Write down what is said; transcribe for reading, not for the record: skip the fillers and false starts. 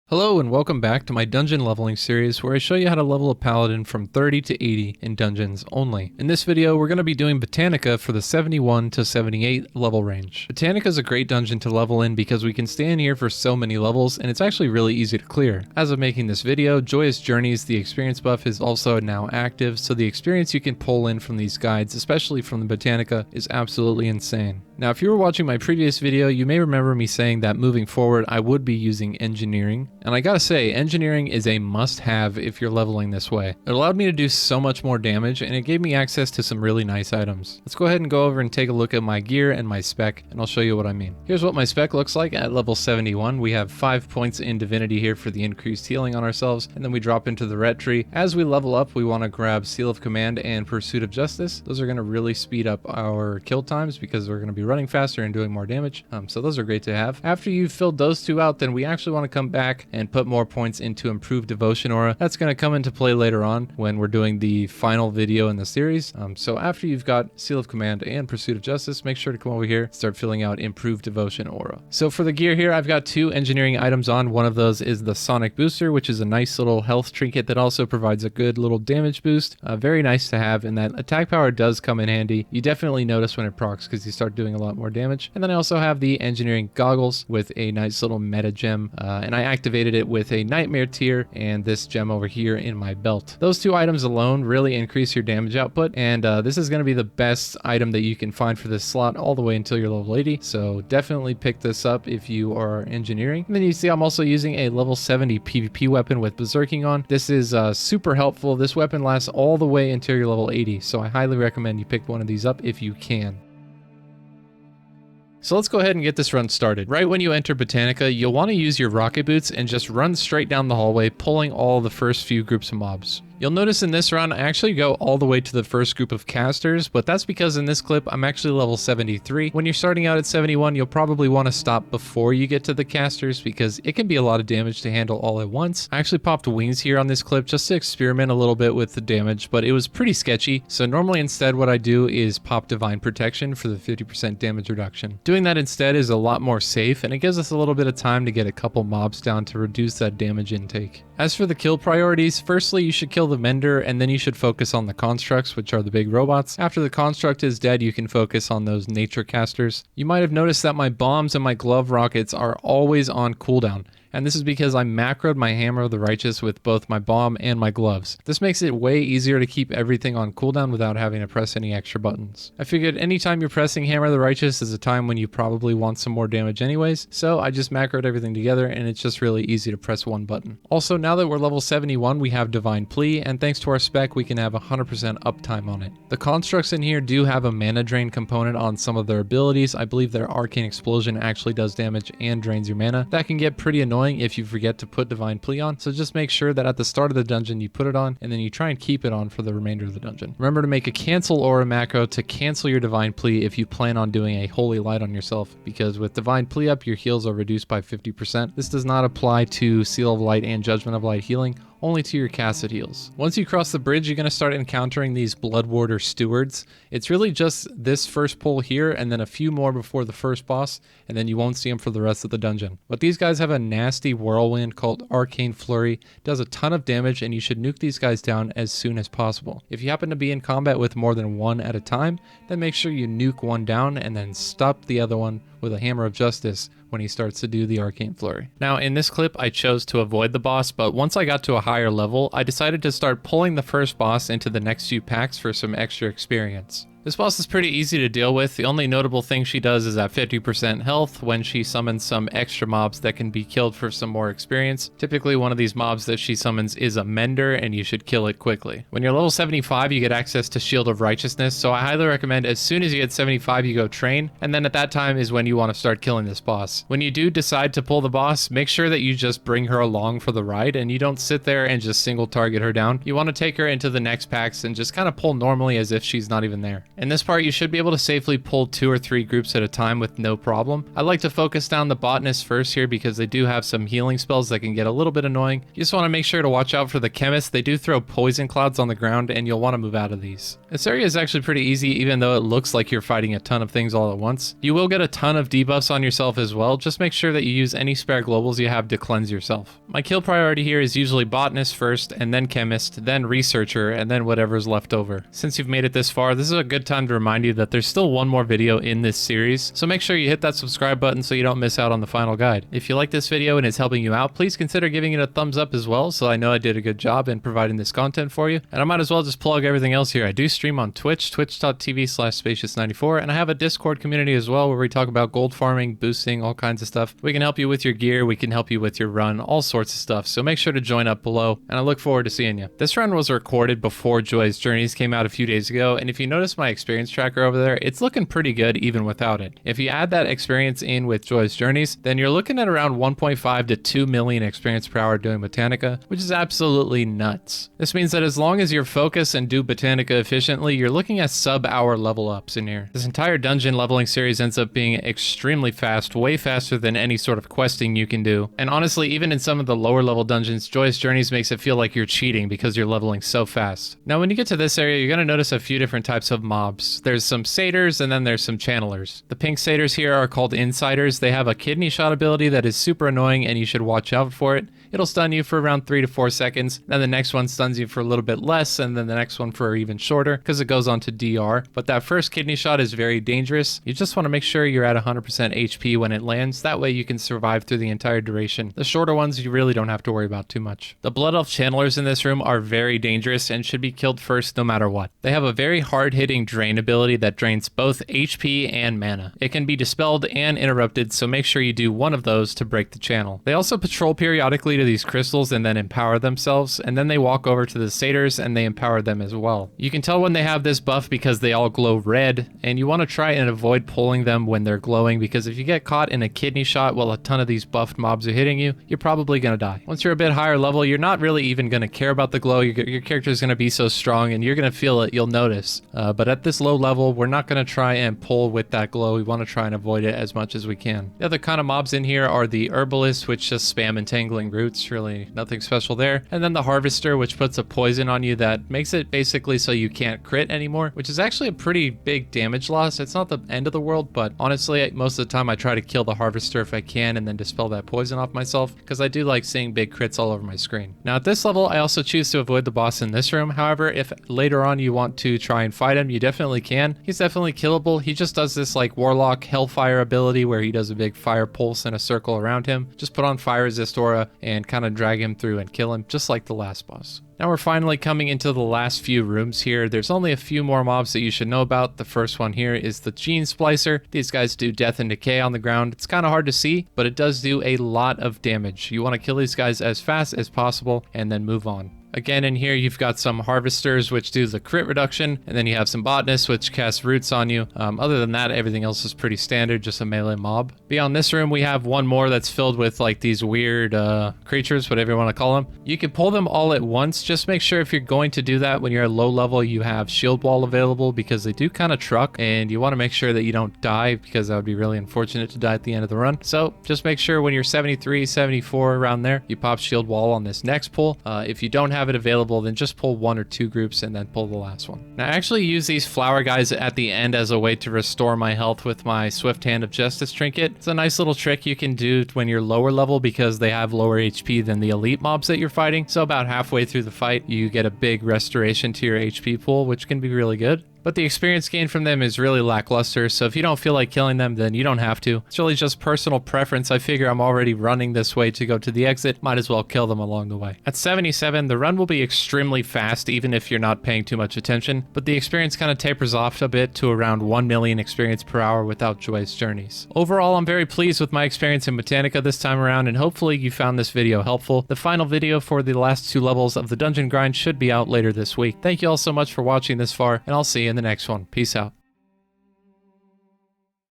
Hello and welcome back to my dungeon leveling series where I show you how to level a paladin from 30 to 80 in dungeons only. In this video we're going to be doing Botanica for the 71 to 78 level range. Botanica is a great dungeon to level in because we can stay in here for so many levels and it's actually really easy to clear. As of making this video, Joyous Journeys, the experience buff, is also now active, so the experience you can pull in from these guides, especially from the Botanica, is absolutely insane. Now if you were watching my previous video, you may remember me saying that moving forward I would be using engineering. And I gotta say, engineering is a must-have if you're leveling this way. It allowed me to do so much more damage and it gave me access to some really nice items. Let's go ahead and go over and take a look at my gear and my spec, and I'll show you what I mean. Here's what my spec looks like at level 71. We have 5 points in divinity here for the increased healing on ourselves, and then we drop into the ret tree. As we level up, we want to grab Seal of Command and Pursuit of Justice. Those are going to really speed up our kill times because we're going to be running faster and doing more damage, so those are great to have. After you've filled those two out, then we actually want to come back and put more points into Improved Devotion Aura. That's going to come into play later on when we're doing the final video in the series. So after you've got Seal of Command and Pursuit of Justice, make sure to come over here, start filling out Improved Devotion Aura. So for the gear here, I've got 2 engineering items on. One of those is the Sonic Booster, which is a nice little health trinket that also provides a good little damage boost. Very nice to have, and that attack power does come in handy. You definitely notice when it procs because you start doing a lot more damage. And then I also have the engineering goggles with a nice little meta gem, and I activated it with a nightmare tier and this gem over here in my belt. Those 2 items alone really increase your damage output, and this is going to be the best item that you can find for this slot all the way until you're level 80, so definitely pick this up if you are engineering. And then you see I'm also using a level 70 PvP weapon with berserking on. This is super helpful. This weapon lasts all the way until you're level 80, so I highly recommend you pick one of these up if you can. So let's go ahead and get this run started. Right when you enter Botanica, you'll want to use your rocket boots and just run straight down the hallway, pulling all the first few groups of mobs. You'll notice in this run, I actually go all the way to the first group of casters, but that's because in this clip, I'm actually level 73. When you're starting out at 71, you'll probably want to stop before you get to the casters because it can be a lot of damage to handle all at once. I actually popped wings here on this clip just to experiment a little bit with the damage, but it was pretty sketchy. So normally instead what I do is pop Divine Protection for the 50% damage reduction. Doing that instead is a lot more safe, and it gives us a little bit of time to get a couple mobs down to reduce that damage intake. As for the kill priorities, firstly you should kill the Mender, and then you should focus on the constructs, which are the big robots. After the construct is dead, you can focus on those nature casters. You might have noticed that my bombs and my glove rockets are always on cooldown, and this is because I macroed my Hammer of the Righteous with both my bomb and my gloves. This makes it way easier to keep everything on cooldown without having to press any extra buttons. I figured anytime you're pressing Hammer of the Righteous is a time when you probably want some more damage anyways, so I just macroed everything together and it's just really easy to press one button. Also, now that we're level 71, we have Divine Plea, and thanks to our spec, we can have 100% uptime on it. The constructs in here do have a mana drain component on some of their abilities. I believe their Arcane Explosion actually does damage and drains your mana. That can get pretty annoying if you forget to put Divine Plea on, so just make sure that at the start of the dungeon you put it on, and then you try and keep it on for the remainder of the dungeon. Remember to make a cancel aura macro to cancel your Divine Plea if you plan on doing a Holy Light on yourself, because with Divine Plea up, your heals are reduced by 50%. This does not apply to Seal of Light and Judgment of Light healing, only to your casted heals. Once you cross the bridge, you're going to start encountering these Blood Warder Stewards. It's really just this first pull here and then a few more before the first boss, and then you won't see them for the rest of the dungeon. But these guys have a nasty whirlwind called Arcane Flurry. It does a ton of damage, and you should nuke these guys down as soon as possible. If you happen to be in combat with more than one at a time, then make sure you nuke one down and then stop the other one with a Hammer of Justice when he starts to do the Arcane Flurry. Now in this clip I chose to avoid the boss, but once I got to a higher level, I decided to start pulling the first boss into the next few packs for some extra experience. This boss is pretty easy to deal with. The only notable thing she does is at 50% health when she summons some extra mobs that can be killed for some more experience. Typically one of these mobs that she summons is a Mender, and you should kill it quickly. When you're level 75, you get access to Shield of Righteousness, so I highly recommend as soon as you get 75 you go train, and then at that time is when you want to start killing this boss. When you do decide to pull the boss, make sure that you just bring her along for the ride and you don't sit there and just single target her down. You want to take her into the next packs and just kind of pull normally as if she's not even there. In this part, you should be able to safely pull 2 or 3 groups at a time with no problem. I like to focus down the botanists first here because they do have some healing spells that can get a little bit annoying. You just want to make sure to watch out for the chemists. They do throw poison clouds on the ground and you'll want to move out of these. This area is actually pretty easy even though it looks like you're fighting a ton of things all at once. You will get a ton of debuffs on yourself as well. Just make sure that you use any spare globals you have to cleanse yourself. My kill priority here is usually botanist first, and then chemist, then researcher, and then whatever's left over. Since you've made it this far, this is a good time to remind you that there's still one more video in this series, so make sure you hit that subscribe button so you don't miss out on the final guide. If you like this video and it's helping you out, please consider giving it a thumbs up as well, so I know I did a good job in providing this content for you. And I might as well just plug everything else here. I do stream on Twitch, twitch.tv/Spacious94, and I have a Discord community as well where we talk about gold farming, boosting, all kinds of stuff. We can help you with your gear, we can help you with your run, all sorts of stuff, so make sure to join up below, and I look forward to seeing you. This run was recorded before Joy's Journeys came out a few days ago, and if you notice my experience tracker over there, it's looking pretty good even without it. If you add that experience in with Joy's Journeys, then you're looking at around 1.5 to 2 million experience per hour doing Botanica, which is absolutely nuts. This means that as long as you're focused and do Botanica efficiently, you're looking at sub-hour level ups in here. This entire dungeon leveling series ends up being extremely fast, way faster than any sort of questing you can do. And honestly, even in some of the lower level dungeons, Joyous Journeys makes it feel like you're cheating because you're leveling so fast. Now, when you get to this area, you're going to notice a few different types of mobs. There's some satyrs and then there's some channelers. The pink satyrs here are called insiders. They have a kidney shot ability that is super annoying and you should watch out for it. It'll stun you for around 3 to 4 seconds. Then the next one stuns you for a little bit less, and then the next one for even shorter because it goes on to DR. But that first kidney shot is very dangerous. You just want to make sure you're at 100% HP when it lands. That way you can survive through the entire duration. The shorter ones you really don't have to worry about too much. The Blood Elf channelers in this room are very dangerous and should be killed first no matter what. They have a very hard-hitting drain ability that drains both HP and mana. It can be dispelled and interrupted, so make sure you do one of those to break the channel. They also patrol periodically to these crystals and then empower themselves, and then they walk over to the satyrs and they empower them as well. You can tell when they have this buff because they all glow red, and you want to try and avoid pulling them when they're glowing because if you get caught in a kidney shot while a ton of these buffed mobs are hitting you, you're probably going to die. Once you're a bit higher level, you're not really even going to care about the glow. Your character is going to be so strong and you're going to feel it, you'll notice. But at this low level, we're not going to try and pull with that glow. We want to try and avoid it as much as we can. The other kind of mobs in here are the herbalists, which just spam entangling roots. Really nothing special there. And then the harvester, which puts a poison on you that makes it basically so you can't crit anymore, which is actually a pretty big damage loss. It's not the end of the world, but honestly, most of the time I try to kill the harvester if I can and then dispel that poison off myself because I do like seeing big crits all over my screen. Now at this level, I also choose to avoid the boss in this room. However, if later on you want to try and fight him, you definitely can. He's definitely killable. He just does this like warlock hellfire ability where he does a big fire pulse in a circle around him. Just put on fire resist aura and kind of drag him through and kill him just like the last boss. Now we're finally coming into the last few rooms here. There's only a few more mobs that you should know about. The first one here is the Gene Splicer. These guys do death and decay on the ground. It's kind of hard to see, but it does do a lot of damage. You want to kill these guys as fast as possible and then move on. Again, in here, you've got some harvesters, which do the crit reduction, and then you have some botanists, which cast roots on you. Other than that, everything else is pretty standard, just a melee mob. Beyond this room, we have one more that's filled with like these weird creatures, whatever you want to call them. You can pull them all at once. Just make sure if you're going to do that when you're at low level, you have shield wall available because they do kind of truck, and you want to make sure that you don't die because that would be really unfortunate to die at the end of the run. So just make sure when you're 73, 74 around there, you pop shield wall on this next pull. If you don't have it available, then just pull 1 or 2 groups and then pull the last one. Now I actually use these flower guys at the end as a way to restore my health with my Swift Hand of Justice trinket. It's a nice little trick you can do when you're lower level because they have lower HP than the elite mobs that you're fighting. So about halfway through the fight, you get a big restoration to your HP pool, which can be really good. But the experience gain from them is really lackluster, so if you don't feel like killing them, then you don't have to. It's really just personal preference. I figure I'm already running this way to go to the exit, might as well kill them along the way. At 77, the run will be extremely fast, even if you're not paying too much attention, but the experience kind of tapers off a bit to around 1 million experience per hour without Joyous Journeys. Overall, I'm very pleased with my experience in Botanica this time around, and hopefully you found this video helpful. The final video for the last 2 levels of the dungeon grind should be out later this week. Thank you all so much for watching this far, and I'll see you in the next one. Peace out.